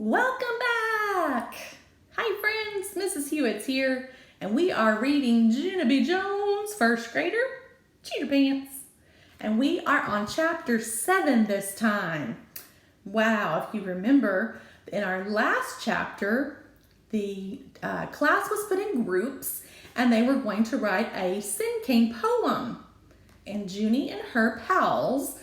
Welcome back! Hi friends, Mrs. Hewitt's here, and we are reading Junie Jones' first grader, Cheater Pants. And we are on chapter 7 this time. Wow, if you remember, in our last chapter, the class was put in groups and they were going to write a Sin Cane poem. And Junie and her pals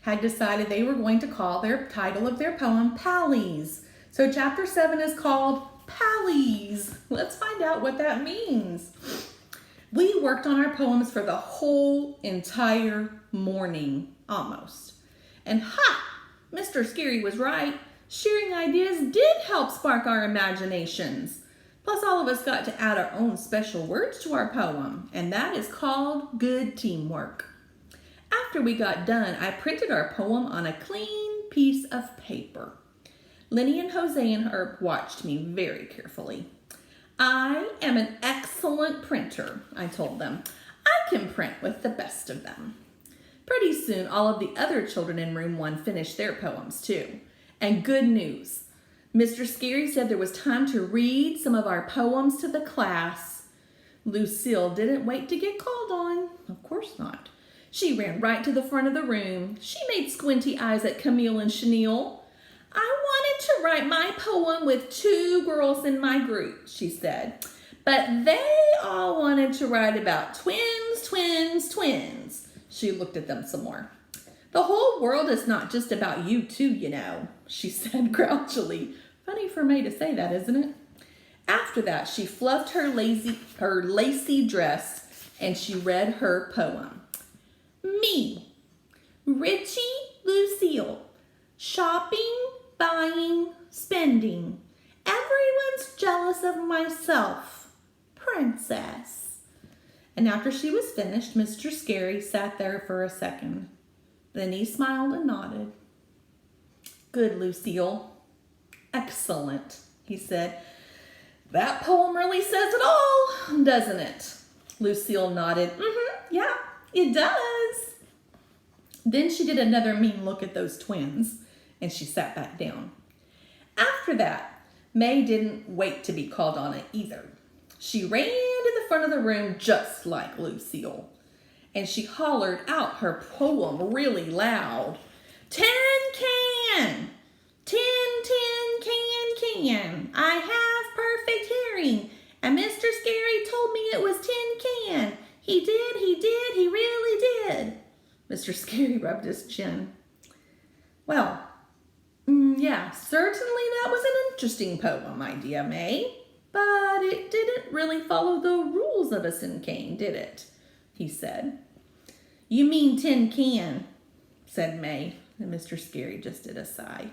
had decided they were going to call their title of their poem Pallies. So chapter 7 is called Pallies. Let's find out what that means. We worked on our poems for the whole entire morning, almost. And Mr. Scary was right. Sharing ideas did help spark our imaginations. Plus all of us got to add our own special words to our poem, and that is called good teamwork. After we got done, I printed our poem on a clean piece of paper. Lenny and Jose and Herb watched me very carefully. I am an excellent printer, I told them. I can print with the best of them. Pretty soon, all of the other children in room 1 finished their poems too. And good news, Mr. Scary said there was time to read some of our poems to the class. Lucille didn't wait to get called on. Of course not. She ran right to the front of the room. She made squinty eyes at Camille and Chenille. I wanted to write my poem with 2 girls in my group, she said, but they all wanted to write about twins. She looked at them some more. The whole world is not just about you two, you know, she said grouchily. Funny for May to say that, isn't it? After that, she fluffed her lacy dress and she read her poem. Me, Richie, Lucille, shopping, buying, spending. Everyone's jealous of myself. Princess. And after she was finished, Mr. Scary sat there for a second. Then he smiled and nodded. Good, Lucille. Excellent, he said. That poem really says it all, doesn't it? Lucille nodded. Yeah, it does. Then she did another mean look at those twins, and she sat back down. After that, May didn't wait to be called on it either. She ran to the front of the room just like Lucille, and she hollered out her poem really loud. 10 can! 10 can! I have perfect hearing, and Mr. Scary told me it was 10 can. He really did. Mr. Scary rubbed his chin. Well, yeah, certainly that was an interesting poem idea, May, but it didn't really follow the rules of a Sin Cane, did it? He said. You mean 10 can, said May, and Mr. Scary just did a sigh.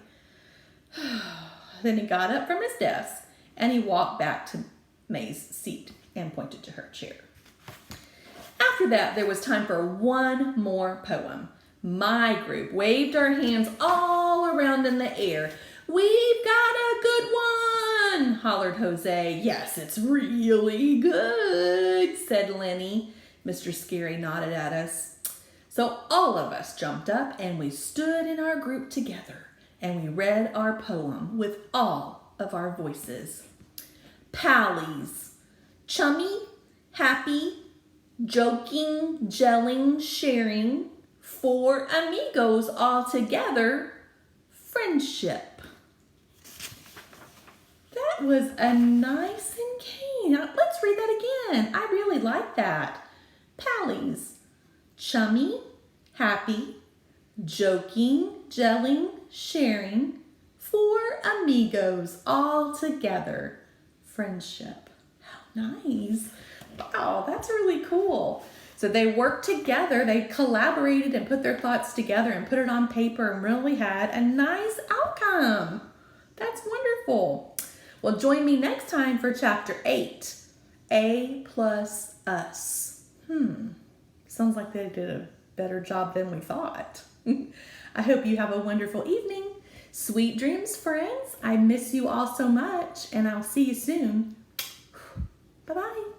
Then he got up from his desk and he walked back to May's seat and pointed to her chair. After that, there was time for one more poem. My group waved our hands all around in the air. We've got a good one, hollered Jose. Yes, it's really good, said Lenny. Mr. Scary nodded at us. So all of us jumped up and we stood in our group together and we read our poem with all of our voices. Pallies, chummy, happy, joking, gelling, sharing, 4 amigos all together, friendship. That was a nice Sin Cane. Let's read that again. I really like that. Pallies, chummy, happy, joking, gelling, sharing, 4 amigos all together, friendship. How nice. Wow, that's really cool. So they worked together, they collaborated and put their thoughts together and put it on paper and really had a nice outcome. That's wonderful. Well, join me next time for chapter 8, A plus Us. Sounds like they did a better job than we thought. I hope you have a wonderful evening. Sweet dreams, friends. I miss you all so much, and I'll see you soon. Bye-bye.